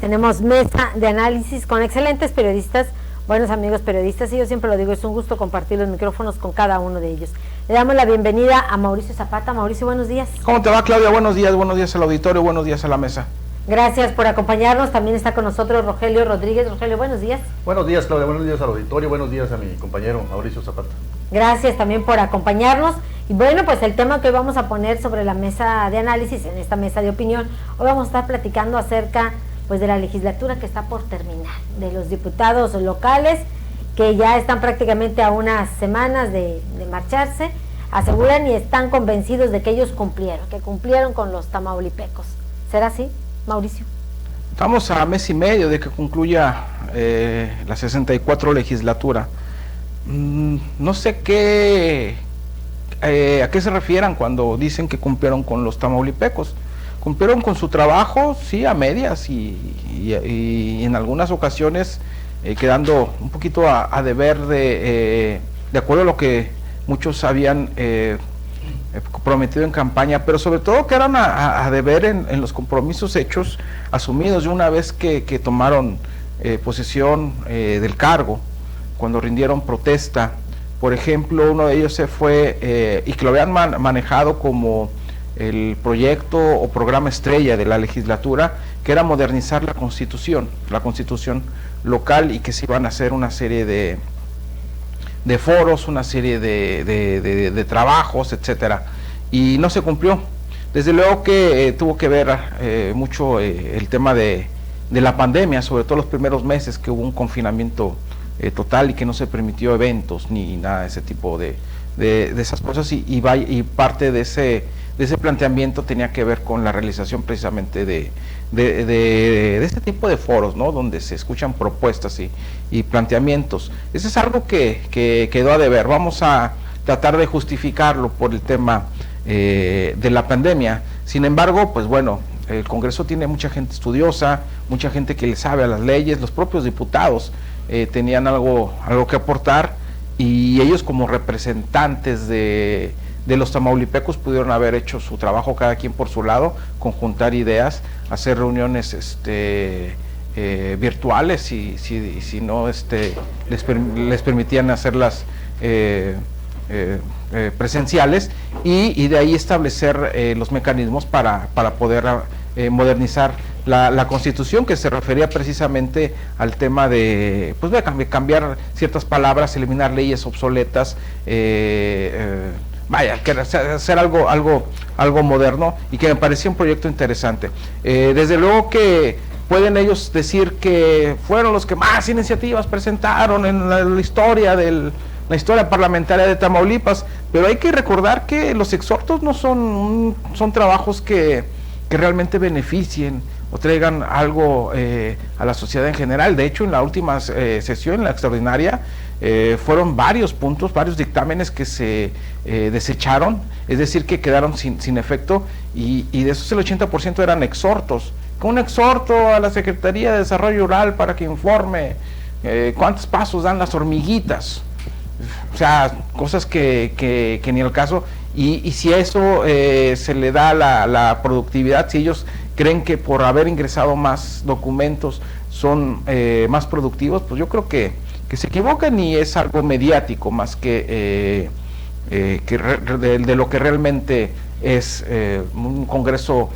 tenemos mesa de análisis con excelentes periodistas, buenos amigos periodistas, y yo siempre lo digo, es un gusto compartir los micrófonos con cada uno de ellos. Le damos la bienvenida a Mauricio Zapata. Mauricio, buenos días. ¿Cómo te va, Claudia? Buenos días al auditorio, buenos días a la mesa. Gracias por acompañarnos. También está con nosotros Rogelio Rodríguez. Rogelio, buenos días. Buenos días, Claudia, buenos días al auditorio, buenos días a mi compañero Mauricio Zapata. Gracias también por acompañarnos. Y bueno, pues el tema que hoy vamos a poner sobre la mesa de análisis, en esta mesa de opinión, hoy vamos a estar platicando acerca pues de la legislatura que está por terminar, de los diputados locales que ya están prácticamente a unas semanas de marcharse, aseguran y están convencidos de que ellos cumplieron con los tamaulipecos. ¿Será así, Mauricio? Estamos a mes y medio de que concluya la 64 legislatura. No sé a qué se refieran cuando dicen que cumplieron con los tamaulipecos. Cumplieron con su trabajo, sí, a medias y en algunas ocasiones quedando un poquito a deber de acuerdo a lo que muchos habían prometido en campaña, pero sobre todo quedaron a deber en los compromisos hechos, asumidos de una vez que tomaron posesión del cargo, cuando rindieron protesta. Por ejemplo, uno de ellos se fue, y que lo habían manejado como el proyecto o programa estrella de la legislatura, que era modernizar la constitución local, y que se iban a hacer una serie de foros, una serie de trabajos, etcétera, y no se cumplió. Desde luego que tuvo que ver mucho el tema de la pandemia, sobre todo los primeros meses que hubo un confinamiento total y que no se permitió eventos ni nada de ese tipo de esas cosas, y parte de ese planteamiento tenía que ver con la realización precisamente de este tipo de foros, ¿no? Donde se escuchan propuestas y planteamientos. Ese es algo que quedó a deber. Vamos a tratar de justificarlo por el tema de la pandemia. Sin embargo, pues bueno, el Congreso tiene mucha gente estudiosa, mucha gente que le sabe a las leyes, los propios diputados tenían algo que aportar, y ellos como representantes de los tamaulipecos pudieron haber hecho su trabajo cada quien por su lado, conjuntar ideas, hacer reuniones virtuales si no les permitían hacerlas presenciales, y de ahí establecer los mecanismos para poder modernizar la Constitución, que se refería precisamente al tema de cambiar ciertas palabras, eliminar leyes obsoletas, hacer algo moderno, y que me parecía un proyecto interesante. Desde luego que pueden ellos decir que fueron los que más iniciativas presentaron en la historia parlamentaria de Tamaulipas, pero hay que recordar que los exhortos no son trabajos que realmente beneficien o traigan algo a la sociedad en general. De hecho, en la última sesión, en la extraordinaria, fueron varios puntos, varios dictámenes que se desecharon, es decir, que quedaron sin efecto, y de esos el 80% eran exhortos. Un exhorto a la Secretaría de Desarrollo Rural para que informe cuántos pasos dan las hormiguitas, o sea, cosas que ni al caso. Y si a eso se le da la productividad, si ellos creen que por haber ingresado más documentos son más productivos, pues yo creo que se equivocan, y es algo mediático más que de lo que realmente es un Congreso.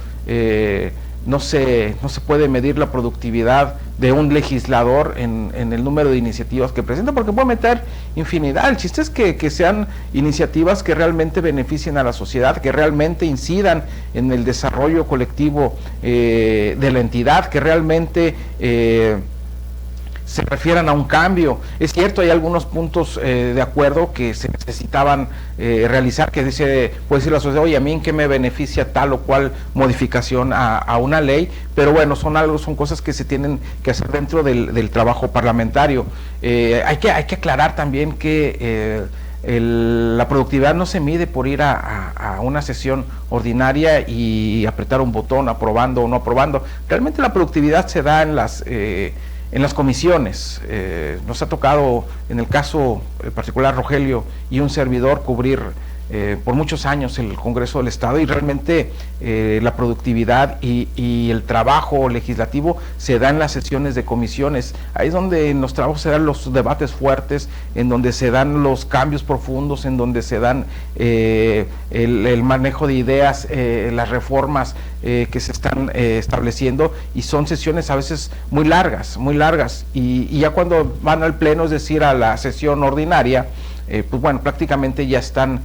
No se puede medir la productividad de un legislador en el número de iniciativas que presenta, porque puede meter infinidad. El chiste es que sean iniciativas que realmente beneficien a la sociedad, que realmente incidan en el desarrollo colectivo de la entidad, que realmente se refieran a un cambio. Es cierto, hay algunos puntos de acuerdo que se necesitaban realizar, que puede decir la sociedad, oye, a mí en qué me beneficia tal o cual modificación a una ley, pero bueno, son cosas que se tienen que hacer dentro del trabajo parlamentario. Hay que aclarar también que la productividad no se mide por ir a una sesión ordinaria y apretar un botón aprobando o no aprobando. Realmente la productividad se da en las comisiones. Nos ha tocado, en el caso particular, Rogelio y un servidor, cubrir por muchos años el Congreso del Estado, y realmente la productividad y el trabajo legislativo se da en las sesiones de comisiones. Ahí es donde en los trabajos se dan los debates fuertes, en donde se dan los cambios profundos, en donde se dan el manejo de ideas, las reformas que se están estableciendo, y son sesiones a veces muy largas, y ya cuando van al pleno, es decir, a la sesión ordinaria, pues bueno, prácticamente ya están,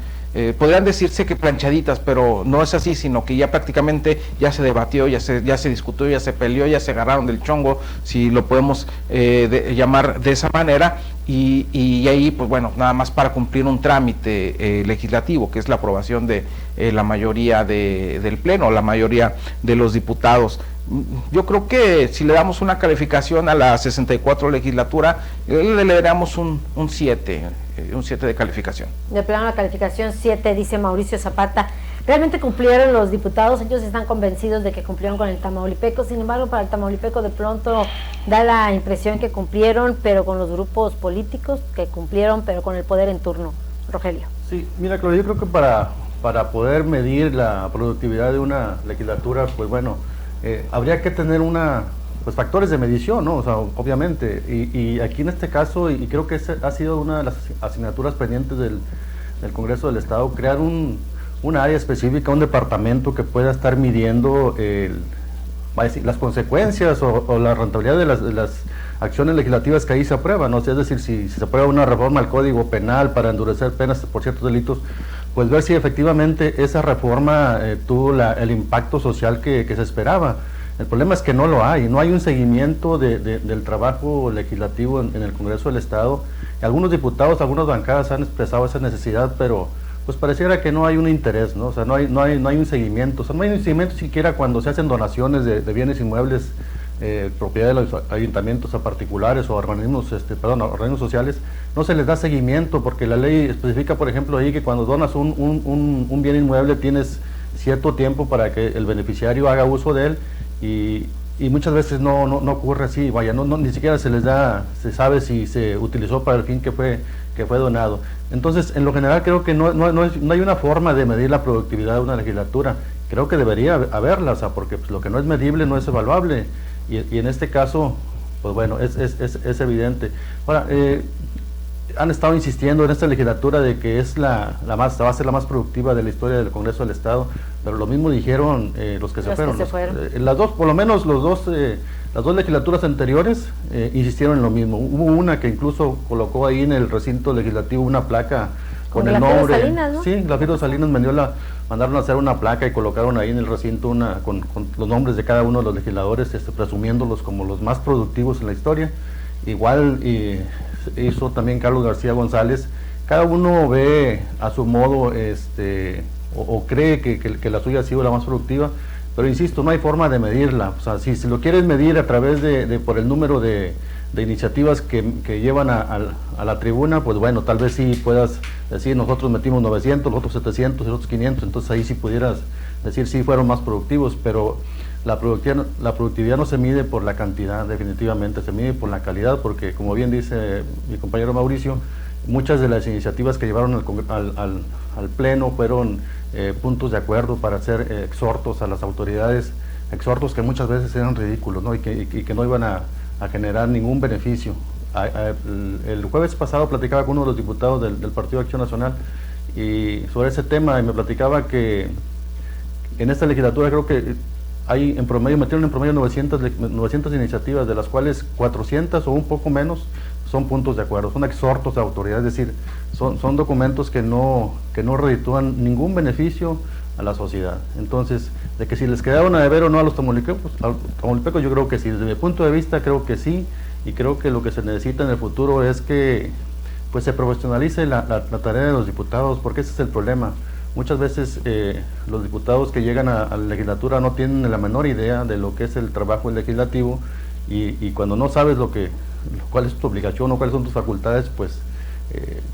podrían decirse que planchaditas, pero no es así, sino que ya prácticamente ya se debatió, ya se discutió, ya se peleó, ya se agarraron del chongo, si lo podemos llamar de esa manera, y ahí, pues bueno, nada más para cumplir un trámite legislativo, que es la aprobación de la mayoría del pleno, la mayoría de los diputados. Yo creo que si le damos una calificación a la 64 legislatura, le damos un 7 de calificación. De plano la calificación 7, dice Mauricio Zapata. Realmente cumplieron los diputados, ellos están convencidos de que cumplieron con el tamaulipeco. Sin embargo, para el tamaulipeco de pronto da la impresión que cumplieron, pero con los grupos políticos, que cumplieron, pero con el poder en turno. Rogelio. Sí, mira, Claudia, yo creo que para poder medir la productividad de una legislatura, pues bueno, habría que tener pues factores de medición, ¿no? O sea, obviamente, y aquí en este caso, y creo que ha sido una de las asignaturas pendientes del Congreso del Estado, crear un área específica, un departamento que pueda estar midiendo las consecuencias o la rentabilidad de las acciones legislativas que ahí se aprueban, ¿no? O sea, es decir, si se aprueba una reforma al Código Penal para endurecer penas por ciertos delitos, pues ver si efectivamente esa reforma tuvo el impacto social que se esperaba. El problema es que no lo hay, no hay un seguimiento del trabajo legislativo en el Congreso del Estado. Algunos diputados, algunas bancadas han expresado esa necesidad, pero pues pareciera que no hay un interés, ¿no? O sea, no hay un seguimiento, o sea, no hay un seguimiento siquiera cuando se hacen donaciones de bienes inmuebles, propiedad de los ayuntamientos a particulares o organismos sociales. No se les da seguimiento porque la ley especifica, por ejemplo, ahí que cuando donas un bien inmueble tienes cierto tiempo para que el beneficiario haga uso de él, y muchas veces no ocurre así, vaya, ni siquiera se sabe si se utilizó para el fin que fue donado. Entonces, en lo general creo que no hay una forma de medir la productividad de una legislatura. Creo que debería haberla, o sea, porque pues, lo que no es medible no es evaluable, y en este caso, pues bueno, es evidente. Ahora, han estado insistiendo en esta legislatura de que va a ser la más productiva de la historia del Congreso del Estado, pero lo mismo dijeron los que se fueron. Las dos, por lo menos las dos legislaturas anteriores insistieron en lo mismo. Hubo una que incluso colocó ahí en el recinto legislativo una placa con el nombre. Salinas, ¿no? Sí, la Firo Salinas mandaron a hacer una placa y colocaron ahí en el recinto con los nombres de cada uno de los legisladores, presumiéndolos como los más productivos en la historia. Igual hizo también Carlos García González. Cada uno ve a su modo o cree que la suya ha sido la más productiva, pero insisto, no hay forma de medirla. O sea, si lo quieres medir a través por el número de iniciativas que llevan a la tribuna, pues bueno, tal vez sí puedas decir, nosotros metimos 900, los otros 700, los otros 500, entonces ahí sí pudieras decir sí fueron más productivos, pero la productividad no se mide por la cantidad, definitivamente, se mide por la calidad, porque como bien dice mi compañero Mauricio, muchas de las iniciativas que llevaron al Pleno fueron puntos de acuerdo para hacer exhortos a las autoridades, exhortos que muchas veces eran ridículos, ¿no? y que no iban a generar ningún beneficio. El jueves pasado platicaba con uno de los diputados del Partido Acción Nacional y sobre ese tema, y me platicaba que en esta legislatura creo que metieron en promedio 900 iniciativas, de las cuales 400 o un poco menos son puntos de acuerdo, son exhortos a autoridades, es decir, son documentos que no reditúan ningún beneficio a la sociedad. Entonces, de que si les quedaron a deber o no a los tamaulipecos, yo creo que sí, desde mi punto de vista creo que sí, y creo que lo que se necesita en el futuro es que pues se profesionalice la tarea de los diputados, porque ese es el problema. Muchas veces los diputados que llegan a la legislatura no tienen la menor idea de lo que es el trabajo legislativo, y cuando no sabes cuál es tu obligación o cuáles son tus facultades, pues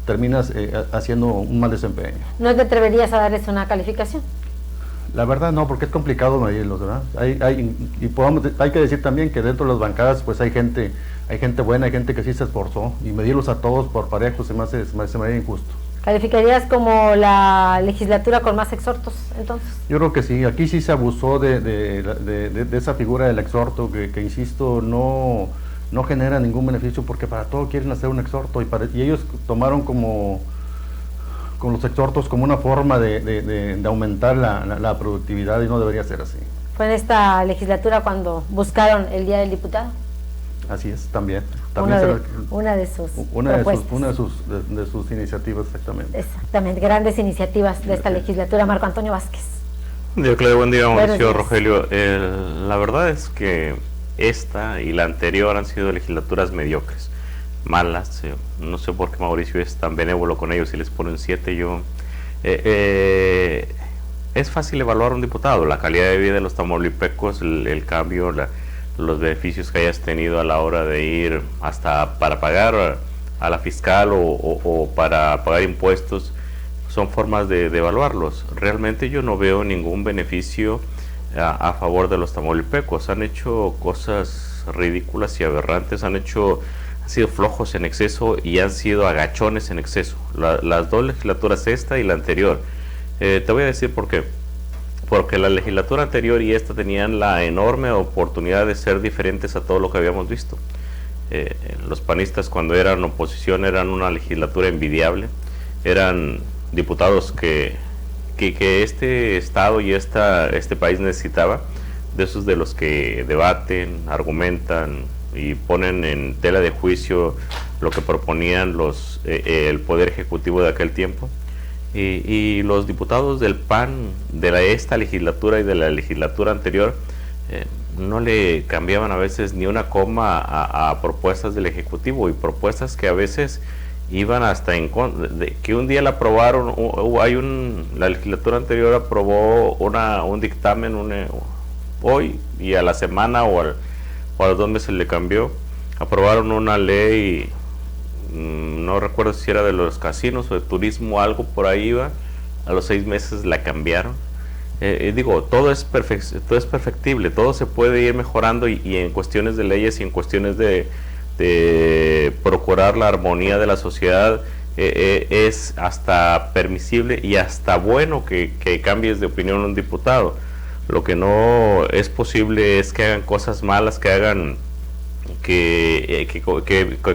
terminas haciendo un mal desempeño. ¿No te atreverías a darles una calificación? La verdad no, porque es complicado medirlos, ¿verdad? Hay que decir también que dentro de las bancadas pues hay gente buena, hay gente que sí se esforzó, y medirlos a todos por parejo se me hace injusto. ¿Calificarías como la legislatura con más exhortos, entonces? Yo creo que sí, aquí sí se abusó de esa figura del exhorto que insisto, no genera ningún beneficio, porque para todo quieren hacer un exhorto, y ellos tomaron con los exhortos como una forma de aumentar la productividad, y no debería ser así. Fue en esta legislatura cuando buscaron el Día del Diputado. Así es, también una de sus propuestas. Una de sus iniciativas, exactamente. Exactamente, grandes iniciativas de esta legislatura. Marco Antonio Vázquez. Claudia, buen día, Mauricio, Rogelio. La verdad es que esta y la anterior han sido legislaturas mediocres, malas. No sé por qué Mauricio es tan benévolo con ellos y les pone un 7. Es fácil evaluar a un diputado, la calidad de vida de los tamaulipecos, el cambio, los beneficios que hayas tenido a la hora de ir hasta para pagar a la fiscal o para pagar impuestos. Son formas de evaluarlos. Realmente yo no veo ningún beneficio a favor de los tamaulipecos. Han hecho cosas ridículas y aberrantes, han sido flojos en exceso y han sido agachones en exceso. Las dos legislaturas, esta y la anterior. Te voy a decir por qué. Porque la legislatura anterior y esta tenían la enorme oportunidad de ser diferentes a todo lo que habíamos visto. Los panistas, cuando eran oposición, eran una legislatura envidiable. Eran diputados que este estado y este país necesitaba, de esos de los que debaten, argumentan y ponen en tela de juicio lo que proponían el poder ejecutivo de aquel tiempo. Y los diputados del PAN de esta legislatura y de la legislatura anterior no le cambiaban a veces ni una coma a propuestas del Ejecutivo, y propuestas que a veces iban hasta en contra, que un día la aprobaron. La legislatura anterior aprobó un dictamen hoy, y a la semana o a los 2 meses le cambió. Aprobaron una ley, no recuerdo si era de los casinos o de turismo, algo por ahí iba. A los 6 meses la cambiaron. Todo es perfectible, todo se puede ir mejorando, y en cuestiones de leyes y en cuestiones de procurar la armonía de la sociedad, es hasta permisible y hasta bueno que cambies de opinión un diputado. Lo que no es posible es que hagan cosas malas, que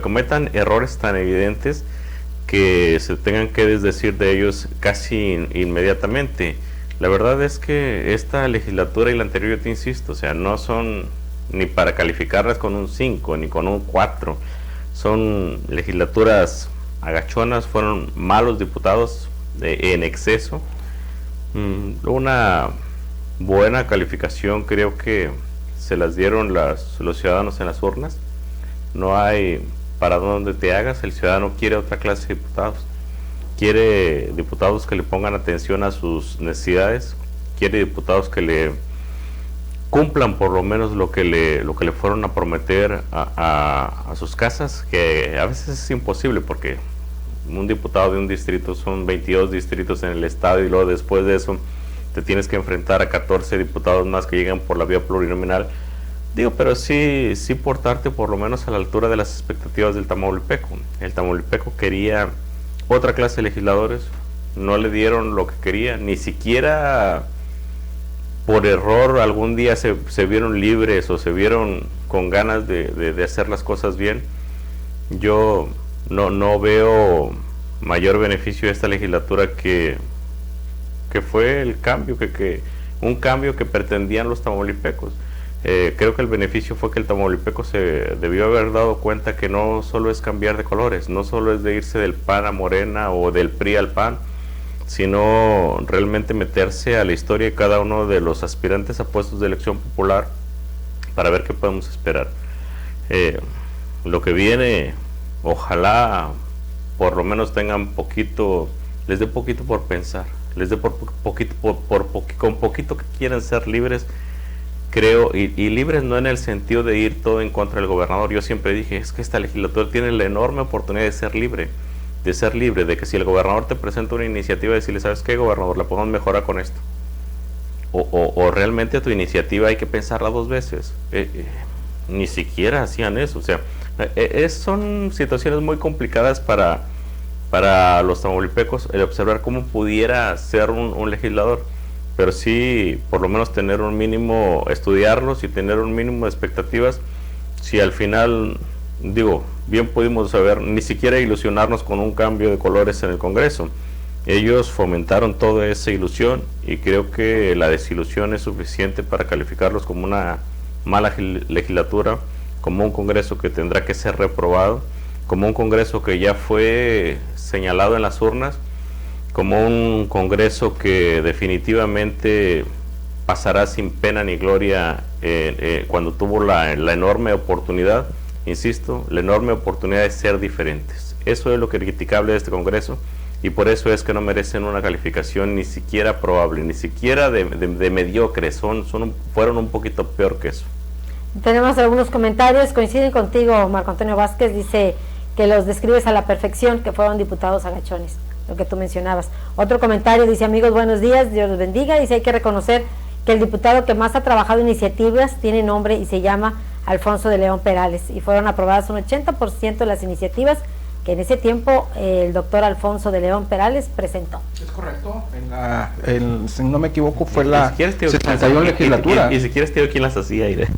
cometan errores tan evidentes que se tengan que desdecir de ellos casi inmediatamente. La verdad es que esta legislatura y la anterior, yo te insisto, o sea, no son ni para calificarlas con un 5 ni con un 4. Son legislaturas agachonas, fueron malos diputados en exceso. Una buena calificación creo que se las dieron los ciudadanos en las urnas. No hay para dónde te hagas. El ciudadano quiere otra clase de diputados. Quiere diputados que le pongan atención a sus necesidades. Quiere diputados que le cumplan por lo menos lo que le fueron a prometer a sus casas, que a veces es imposible, porque un diputado de un distrito son 22 distritos en el estado, y luego después de eso te tienes que enfrentar a 14 diputados más que llegan por la vía plurinominal. Pero sí portarte por lo menos a la altura de las expectativas del Tamaulipeco. El Tamaulipeco quería otra clase de legisladores, no le dieron lo que quería, ni siquiera por error algún día se vieron libres o se vieron con ganas de hacer las cosas bien. Yo no veo mayor beneficio de esta legislatura que fue el cambio, un cambio que pretendían los tamaulipecos. Creo que el beneficio fue que el tamaulipeco se debió haber dado cuenta que no solo es cambiar de colores, no solo es de irse del PAN a Morena o del PRI al PAN, sino realmente meterse a la historia de cada uno de los aspirantes a puestos de elección popular para ver qué podemos esperar. Lo que viene, ojalá por lo menos les dé poquito por pensar, les dé con poquito que quieran ser libres, creo, y libres no en el sentido de ir todo en contra del gobernador. Yo siempre dije, es que esta legislatura tiene la enorme oportunidad de ser libre, de que si el gobernador te presenta una iniciativa, decirle, ¿sabes qué, gobernador? La podemos mejorar con esto. O realmente a tu iniciativa hay que pensarla 2 veces. Ni siquiera hacían eso. O sea, son situaciones muy complicadas para para los tamaulipecos el observar cómo pudiera ser un legislador, pero sí por lo menos tener un mínimo, estudiarlos y tener un mínimo de expectativas. Si al final, digo, bien pudimos saber, ni siquiera ilusionarnos con un cambio de colores en el Congreso. Ellos fomentaron toda esa ilusión y creo que la desilusión es suficiente para calificarlos como una mala legislatura, como un Congreso que tendrá que ser reprobado, como un Congreso que ya fue señalado en las urnas, como un Congreso que definitivamente pasará sin pena ni gloria cuando tuvo la enorme oportunidad, insisto, la enorme oportunidad de ser diferentes. Eso es lo criticable de este Congreso y por eso es que no merecen una calificación ni siquiera probable, ni siquiera de mediocres, fueron un poquito peor que eso. Tenemos algunos comentarios, coinciden contigo Marco Antonio Vázquez, dice que los describes a la perfección, que fueron diputados agachones, lo que tú mencionabas. Otro comentario dice, amigos, buenos días, Dios los bendiga, dice, hay que reconocer que el diputado que más ha trabajado iniciativas tiene nombre y se llama Alfonso de León Perales, y fueron aprobadas un 80% de las iniciativas que en ese tiempo el doctor Alfonso de León Perales presentó. Es correcto, si no me equivoco fue la 71 legislatura. Y si quieres te digo quién las hacía, Irene.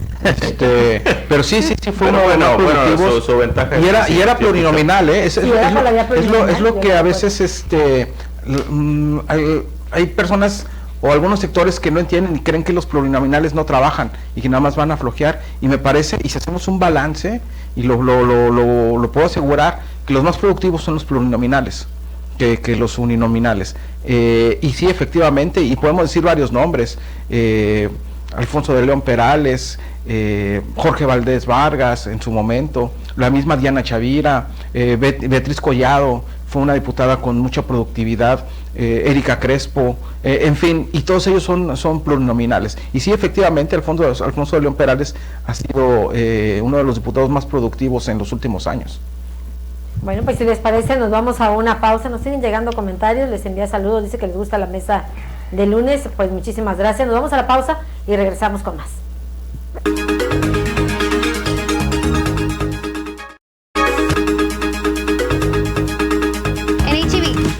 Pero sí fue uno de los productivos, su ventaja y era plurinominal, es lo que a veces hay personas o algunos sectores que no entienden y creen que los plurinominales no trabajan y que nada más van a flojear, y me parece, y si hacemos un balance, y lo puedo asegurar, que los más productivos son los plurinominales que los uninominales, y sí, efectivamente, y podemos decir varios nombres, Alfonso de León Perales, Jorge Valdés Vargas en su momento, la misma Diana Chavira, Beatriz Collado fue una diputada con mucha productividad, Erika Crespo, en fin, y todos ellos son plurinominales. Y sí, efectivamente, Alfonso de León Perales ha sido uno de los diputados más productivos en los últimos años. Bueno, pues si les parece, nos vamos a una pausa. Nos siguen llegando comentarios, les envía saludos, dice que les gusta la mesa de lunes. Pues muchísimas gracias. Nos vamos a la pausa y regresamos con más.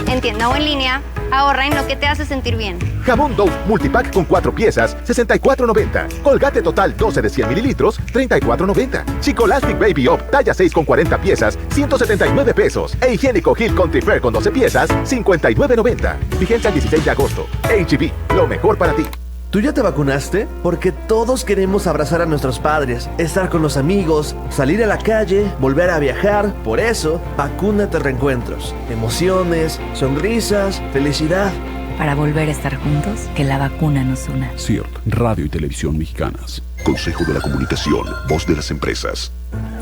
En tienda o en línea, ahorra en lo que te hace sentir bien. Jamón Dove Multipack con 4 piezas, $64.90. Colgate Total 12 de 100 mililitros, $34.90. Chicolastic Baby Up, talla 6 con 40 piezas, $179. E Higiénico Hill Country Fair con 12 piezas, $59.90. Vigencia el 16 de agosto. H-E-B, lo mejor para ti. ¿Tú ya te vacunaste? Porque todos queremos abrazar a nuestros padres, estar con los amigos, salir a la calle, volver a viajar. Por eso, Vacúnate Reencuentros. Emociones, sonrisas, felicidad. Para volver a estar juntos, que la vacuna nos una. CIRT, Radio y Televisión Mexicanas. Consejo de la Comunicación, voz de las empresas.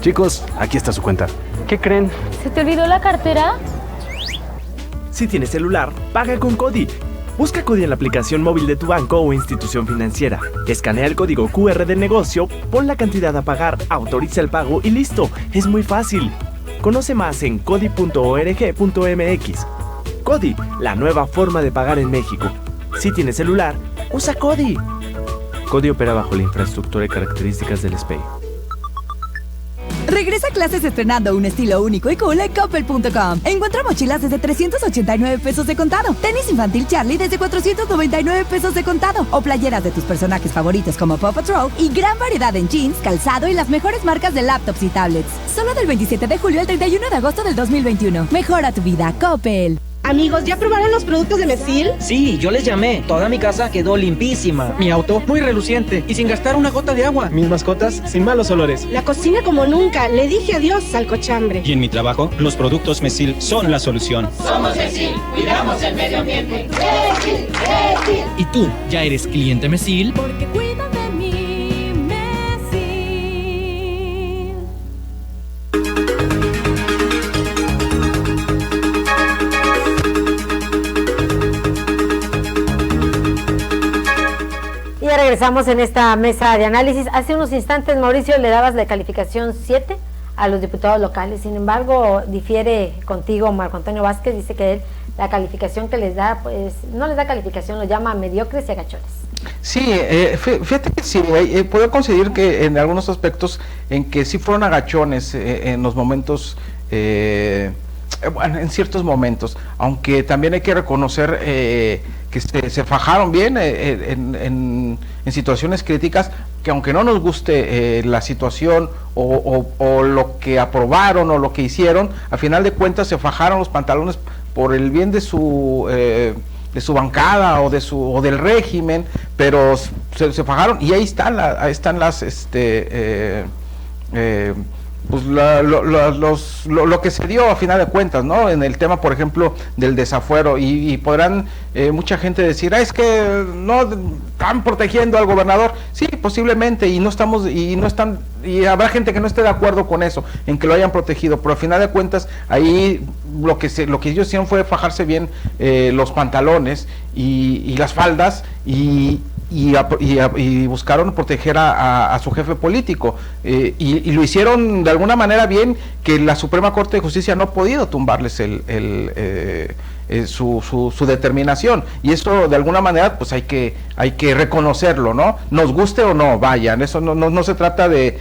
Chicos, aquí está su cuenta. ¿Qué creen? ¿Se te olvidó la cartera? Si tienes celular, paga con Cody. Busca Cody en la aplicación móvil de tu banco o institución financiera. Escanea el código QR del negocio, pon la cantidad a pagar, autoriza el pago y listo. Es muy fácil. Conoce más en cody.org.mx. Cody, la nueva forma de pagar en México. Si tienes celular, usa Cody. Cody opera bajo la infraestructura y características del SPEI. Regresa a clases estrenando un estilo único y cool en Coppel.com. Encuentra mochilas desde $389 de contado, tenis infantil Charlie desde $499 de contado, o playeras de tus personajes favoritos como Paw Patrol, y gran variedad en jeans, calzado y las mejores marcas de laptops y tablets. Solo del 27 de julio al 31 de agosto del 2021. Mejora tu vida, Coppel. Amigos, ¿ya probaron los productos de Mesil? Sí, yo les llamé. Toda mi casa quedó limpísima. Mi auto muy reluciente y sin gastar una gota de agua. Mis mascotas sin malos olores. La cocina como nunca. Le dije adiós al cochambre. Y en mi trabajo, los productos Mesil son la solución. Somos Mesil, cuidamos el medio ambiente. Mesil, Mesil. ¿Y tú ya eres cliente Mesil? Porque cuida de mí, Mesil. Ya regresamos en esta mesa de análisis. Hace unos instantes, Mauricio, le dabas la calificación 7 a los diputados locales. Sin embargo, difiere contigo Marco Antonio Vázquez, dice que él, la calificación que les da, pues no les da calificación, lo llama mediocres y agachones. Sí, fíjate que sí, puedo conseguir que en algunos aspectos en que sí fueron agachones en los momentos bueno, en ciertos momentos, aunque también hay que reconocer que se fajaron bien en situaciones críticas, que aunque no nos guste la situación o lo que aprobaron o lo que hicieron, a final de cuentas se fajaron los pantalones por el bien de su bancada o del régimen, pero se fajaron, y ahí están las pues lo que se dio a final de cuentas, ¿no? En el tema, por ejemplo, del desafuero, y podrán mucha gente decir, es que no están protegiendo al gobernador. Sí, posiblemente, y habrá gente que no esté de acuerdo con eso, en que lo hayan protegido, pero a final de cuentas ahí lo que ellos hicieron fue fajarse bien los pantalones y las faldas, y buscaron proteger a su jefe político, y lo hicieron de alguna manera bien, que la Suprema Corte de Justicia no ha podido tumbarles su determinación, y eso de alguna manera pues hay que reconocerlo, ¿no? Nos guste o no, vayan, eso no se trata de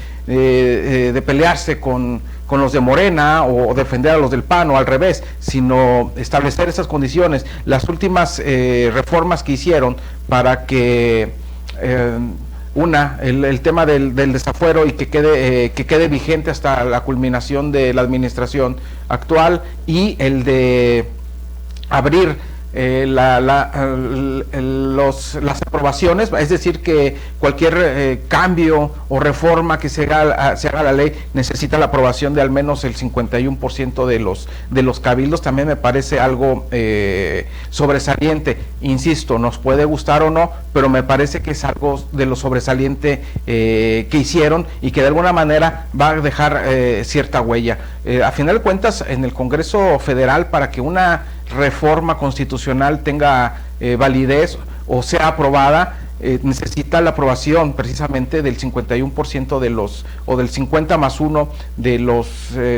pelearse con los de Morena o defender a los del PAN o al revés, sino establecer esas condiciones. Las últimas reformas que hicieron para que el tema del desafuero y que quede vigente hasta la culminación de la administración actual, y el de abrir las aprobaciones, es decir, que cualquier cambio o reforma que se haga a la ley necesita la aprobación de al menos el 51% de los cabildos. También me parece algo sobresaliente. Insisto, nos puede gustar o no, pero me parece que es algo de lo sobresaliente que hicieron, y que de alguna manera va a dejar cierta huella. A final de cuentas, en el Congreso Federal, para que una reforma constitucional tenga validez o sea aprobada, necesita la aprobación precisamente del 51% o del 50+1 de los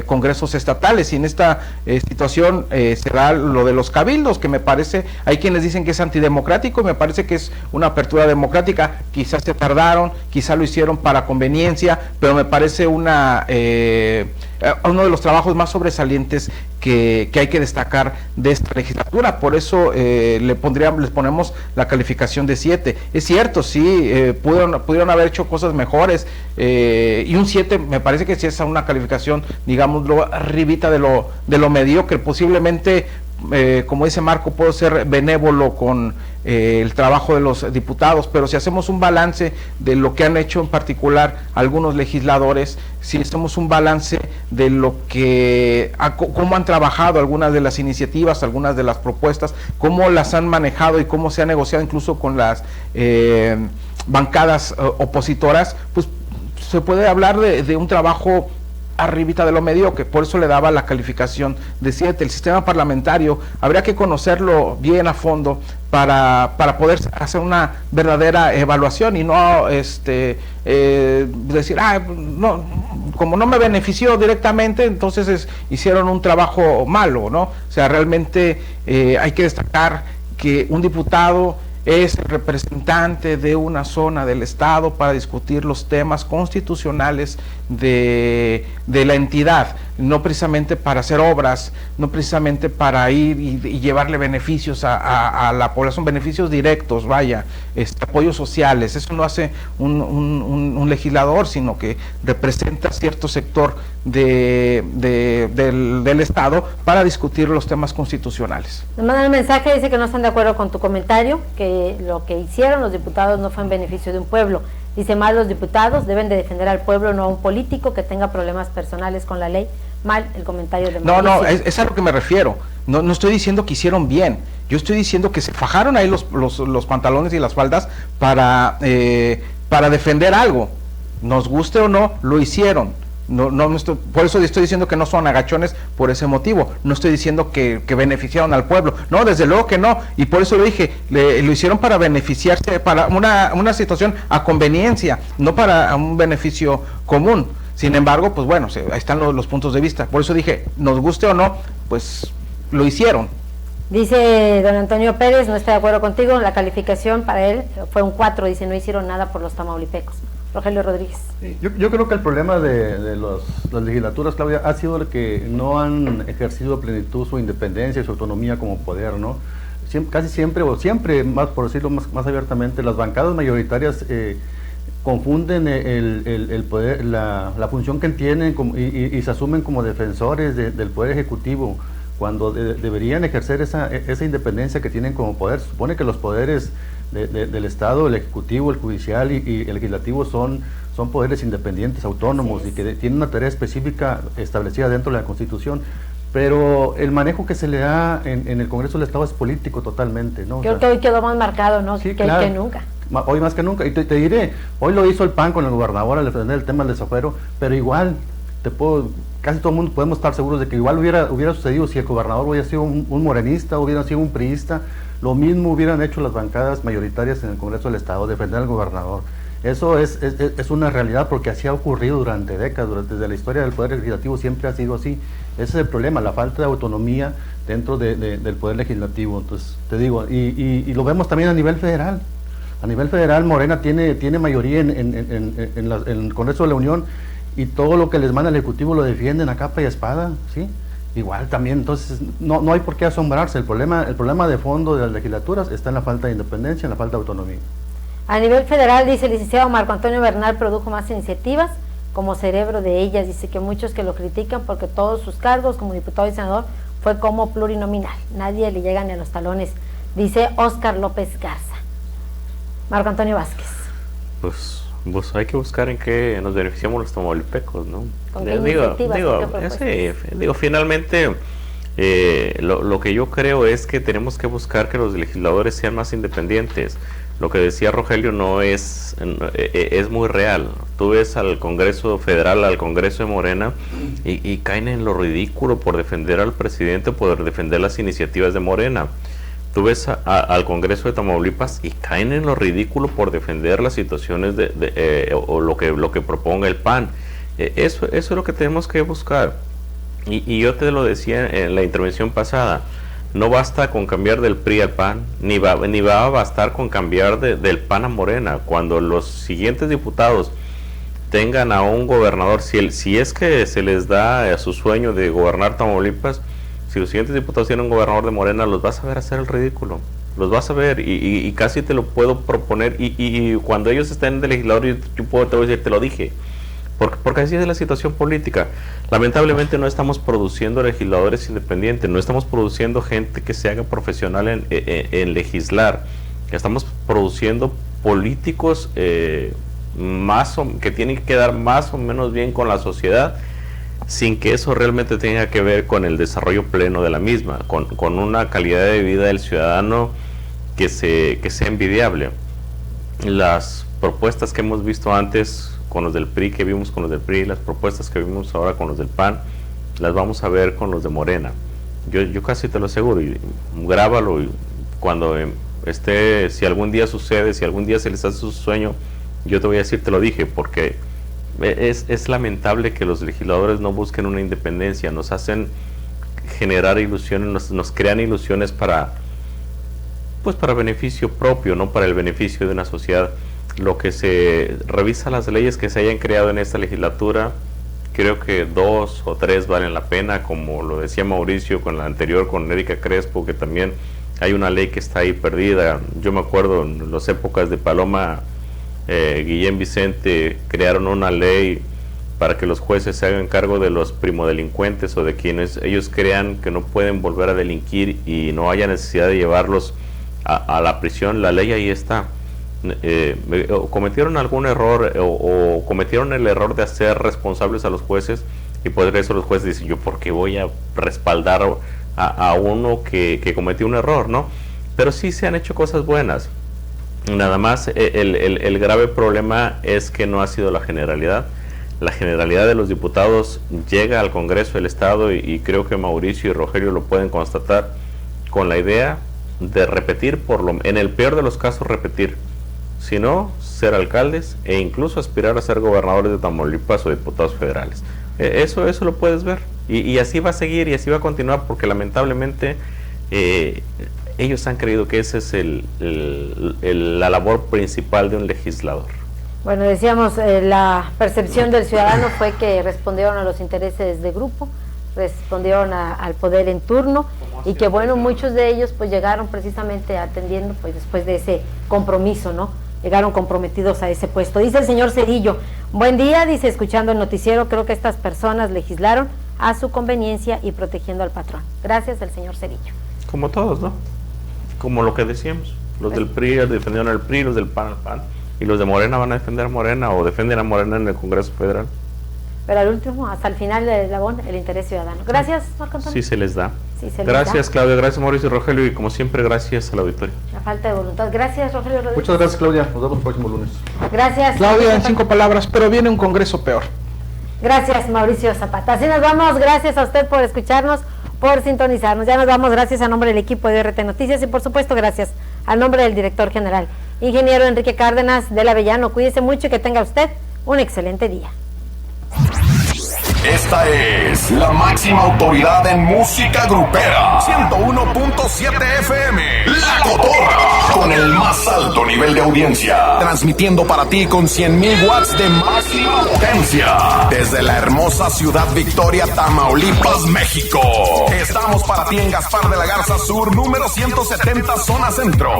congresos estatales, y en esta situación se da lo de los cabildos, que me parece, hay quienes dicen que es antidemocrático, y me parece que es una apertura democrática. Quizás se tardaron, quizás lo hicieron para conveniencia, pero me parece uno de los trabajos más sobresalientes que hay que destacar de esta legislatura. Por eso les ponemos la calificación de 7. Es cierto, sí, pudieron haber hecho cosas mejores, y un 7 me parece que sí es una calificación, digámoslo, arribita de lo mediocre. Posiblemente, como dice Marco, puedo ser benévolo con el trabajo de los diputados, pero si hacemos un balance de lo que han hecho en particular algunos legisladores, si hacemos un balance de cómo han trabajado algunas de las iniciativas, algunas de las propuestas, cómo las han manejado y cómo se ha negociado incluso con las bancadas opositoras, pues se puede hablar de un trabajo arribita de lo mediocre. Por eso le daba la calificación de 7. El sistema parlamentario habría que conocerlo bien a fondo para poder hacer una verdadera evaluación, y no decir, no, como no me benefició directamente, entonces hicieron un trabajo malo, ¿no? O sea, realmente hay que destacar que un diputado es el representante de una zona del Estado para discutir los temas constitucionales de la entidad, no precisamente para hacer obras, no precisamente para ir y llevarle beneficios a la población, beneficios directos, apoyos sociales. Eso no hace un legislador, sino que representa cierto sector del Estado para discutir los temas constitucionales. Nos mandan un mensaje, dice que no están de acuerdo con tu comentario, que lo que hicieron los diputados no fue en beneficio de un pueblo. Dice, mal los diputados deben de defender al pueblo, no a un político que tenga problemas personales con la ley. Mal el comentario de Mauricio. No, es a lo que me refiero. No estoy diciendo que hicieron bien. Yo estoy diciendo que se fajaron ahí los pantalones y las faldas para defender algo. Nos guste o no, lo hicieron. Por eso estoy diciendo que no son agachones por ese motivo. No estoy diciendo que beneficiaron al pueblo. No, desde luego que no. Y por eso lo dije, lo hicieron para beneficiarse, para una situación a conveniencia, no para un beneficio común. Sin embargo, pues bueno, ahí están los puntos de vista. Por eso dije, nos guste o no, pues lo hicieron. Dice don Antonio Pérez, no está de acuerdo contigo, la calificación para él fue un 4, dice, no hicieron nada por los tamaulipecos. Rogelio Rodríguez. Yo creo que el problema de las legislaturas, Claudia, ha sido el que no han ejercido a plenitud su independencia y su autonomía como poder, ¿no? Casi siempre, o siempre, más por decirlo más abiertamente, las bancadas mayoritarias confunden el poder, la función que tienen y se asumen como defensores del poder ejecutivo, cuando deberían ejercer esa independencia que tienen como poder. Se supone que los poderes del Estado, el ejecutivo, el judicial y el legislativo son poderes independientes, autónomos, y que tienen una tarea específica establecida dentro de la Constitución. Pero el manejo que se le da en el Congreso del Estado es político totalmente, ¿no? Creo que hoy quedó más marcado, ¿no? Sí, que nunca. Hoy más que nunca. Y te diré, hoy lo hizo el PAN con el gobernador al defender el tema del desafuero, pero igual, casi todo el mundo podemos estar seguros de que igual hubiera sucedido si el gobernador hubiera sido un morenista, hubiera sido un priista, lo mismo hubieran hecho las bancadas mayoritarias en el Congreso del Estado, defender al gobernador. Eso es una realidad, porque así ha ocurrido durante décadas, desde la historia del Poder Legislativo siempre ha sido así. Ese es el problema, la falta de autonomía dentro del Poder Legislativo. Entonces, te digo, y lo vemos también a nivel federal. A nivel federal, Morena tiene mayoría en el Congreso de la Unión, y todo lo que les manda el Ejecutivo lo defienden a capa y espada, ¿sí? Igual también, entonces, no hay por qué asombrarse. El problema de fondo de las legislaturas está en la falta de independencia, en la falta de autonomía. A nivel federal, dice el licenciado Marco Antonio Bernal, produjo más iniciativas como cerebro de ellas. Dice que muchos que lo critican porque todos sus cargos como diputado y senador fue como plurinominal. Nadie le llega ni a los talones, dice Óscar López Garza. Marco Antonio Vázquez. Pues hay que buscar en qué nos beneficiamos los tamaulipecos, ¿no? ¿Con qué iniciativas? Digo, finalmente, lo que yo creo es que tenemos que buscar que los legisladores sean más independientes. Lo que decía Rogelio no es muy real. Tú ves al Congreso Federal, al Congreso de Morena, y caen en lo ridículo por defender al presidente, por defender las iniciativas de Morena. Tú ves al Congreso de Tamaulipas y caen en lo ridículo por defender las situaciones o lo que proponga el PAN. Eso es lo que tenemos que buscar. Y yo te lo decía en la intervención pasada. No basta con cambiar del PRI al PAN, ni va a bastar con cambiar del PAN a Morena. Cuando los siguientes diputados tengan a un gobernador, si es que se les da a su sueño de gobernar Tamaulipas, si los siguientes diputados tienen un gobernador de Morena, los vas a ver hacer el ridículo. Los vas a ver y casi te lo puedo proponer. Y cuando ellos estén de legislador, te voy a decir, te lo dije. Porque así es la situación política. Lamentablemente no estamos produciendo legisladores independientes, no estamos produciendo gente que se haga profesional en legislar. Estamos produciendo políticos que tienen que quedar más o menos bien con la sociedad, sin que eso realmente tenga que ver con el desarrollo pleno de la misma, con una calidad de vida del ciudadano que sea envidiable. Las propuestas que hemos visto antes con los del PRI, que vimos con los del PRI, las propuestas que vimos ahora con los del PAN, las vamos a ver con los de Morena. Yo casi te lo aseguro, y grábalo, y cuando si algún día sucede, si algún día se les hace su sueño, yo te voy a decir, te lo dije, porque es lamentable que los legisladores no busquen una independencia, nos hacen generar ilusiones, nos crean ilusiones para beneficio propio, no para el beneficio de una sociedad. Lo que se revisa las leyes que se hayan creado en esta legislatura, creo que 2 o 3 valen la pena, como lo decía Mauricio con la anterior, con Erika Crespo, que también hay una ley que está ahí perdida. Yo me acuerdo en las épocas de Paloma Guillén Vicente, crearon una ley para que los jueces se hagan cargo de los primodelincuentes o de quienes ellos crean que no pueden volver a delinquir y no haya necesidad de llevarlos a la prisión. La ley ahí está. Cometieron algún error o cometieron el error de hacer responsables a los jueces, y por eso los jueces dicen, yo por qué voy a respaldar a uno que cometió un error, ¿no? Pero sí se han hecho cosas buenas. Nada más el grave problema es que no ha sido la generalidad. La generalidad de los diputados llega al Congreso del Estado, y creo que Mauricio y Rogelio lo pueden constatar, con la idea de repetir, en el peor de los casos repetir, si no, ser alcaldes e incluso aspirar a ser gobernadores de Tamaulipas o diputados federales. Eso lo puedes ver, y así va a seguir y así va a continuar, porque lamentablemente ellos han creído que esa es la labor principal de un legislador. Bueno, decíamos, la percepción del ciudadano fue que respondieron a los intereses de grupo, respondieron al poder en turno, y que bueno, muchos de ellos pues llegaron precisamente atendiendo pues después de ese compromiso, ¿no? Llegaron comprometidos a ese puesto. Dice el señor Cedillo, buen día, dice, escuchando el noticiero, creo que estas personas legislaron a su conveniencia y protegiendo al patrón. Gracias, el señor Cedillo. Como todos, ¿no? Como lo que decíamos, los del PRI defendieron al PRI, los del PAN al PAN, y los de Morena van a defender a Morena o defienden a Morena en el Congreso Federal. Pero al último, hasta el final del eslabón, el interés ciudadano. Gracias, Marco Antonio. Sí se les da. Sí se gracias, les da. Claudia, gracias, Mauricio y Rogelio, y como siempre, gracias al auditorio. La falta de voluntad. Gracias, Rogelio Rodríguez. Muchas gracias, Claudia. Nos vemos el próximo lunes. Gracias. Claudia, en 5 palabras, pero viene un congreso peor. Gracias, Mauricio Zapata. Así nos vamos. Gracias a usted por escucharnos, por sintonizarnos. Ya nos vamos. Gracias a nombre del equipo de RT Noticias y, por supuesto, gracias al nombre del director general, ingeniero Enrique Cárdenas del Avellano. Cuídese mucho y que tenga usted un excelente día. Esta es la máxima autoridad en música grupera. 101.7 FM. La Cotorra. Con el más alto nivel de audiencia. Transmitiendo para ti con 100,000 watts de máxima potencia. Desde la hermosa ciudad Victoria, Tamaulipas, México. Estamos para ti en Gaspar de la Garza Sur, número 170, zona centro.